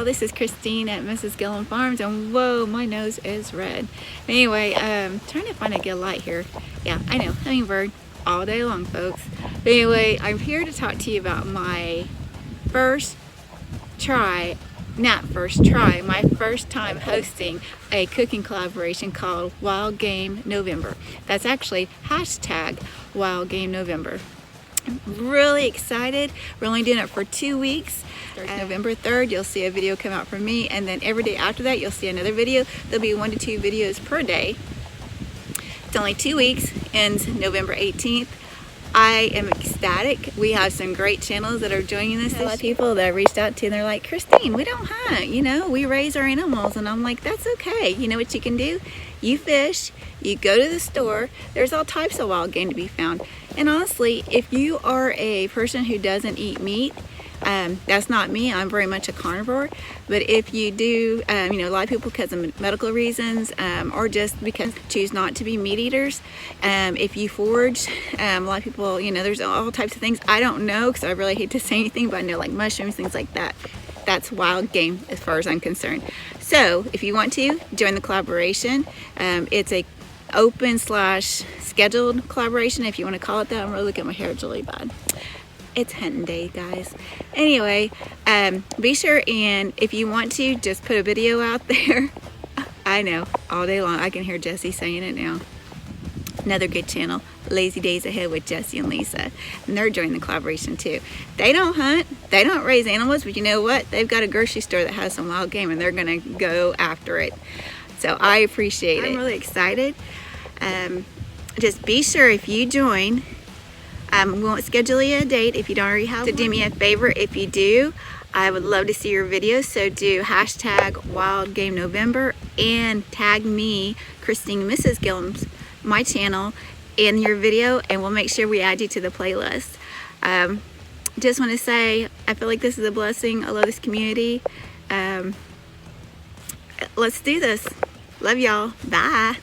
this is Christine at Mrs.GilliamFarms, and whoa, my nose is red. Anyway, trying to find a good light here. Yeah, I know, hummingbird all day long, folks. But anyway, I'm here to talk to you about my first try, my first time hosting a cooking collaboration called Wild Game November. That's actually hashtag Wild Game November. I'm really excited. We're only doing it for 2 weeks. November 3rd, you'll see a video come out from me, and then every day after that, you'll see another video. There'll be 1 to 2 videos per day. It's only 2 weeks, ends November 18th. I am ecstatic. We have some great channels that are joining us. A lot of people that I reached out to, and they're like, Christine, we don't hunt, you know, we raise our animals. And I'm like, that's okay. You know what you can do? You fish, you go to the store, there's all types of wild game to be found. And honestly, if you are a person who doesn't eat meat, that's not me. I'm very much a carnivore. But if you do, you know, a lot of people because of medical reasons, or just because choose not to be meat eaters. If you forage, a lot of people, you know, there's all types of things. I don't know because I really hate to say anything, but I know like mushrooms, things like that. That's wild game as far as I'm concerned. So if you want to join the collaboration, it's a open / scheduled collaboration, if you want to call it that. I'm really looking at my hair, it's really bad. It's hunting day, guys. Anyway, be sure, and if you want to, just put a video out there. I know, all day long. I can hear Jesse saying it now. Another good channel, Lazy Days Ahead with Jesse and Lisa. And they're joining the collaboration too. They don't hunt, they don't raise animals, but you know what? They've got a grocery store that has some wild game, and they're gonna go after it. So I appreciate it. I'm really excited. Just be sure if you join, we won't schedule you a date if you don't already have one. So do me a favor, if you do, I would love to see your videos. So do hashtag Wild Game November and tag me, Christine Mrs. Gilliam's, my channel, in your video, and we'll make sure we add you to the playlist. Just want to say, I feel like this is a blessing. I love this community. Let's do this. Love y'all. Bye.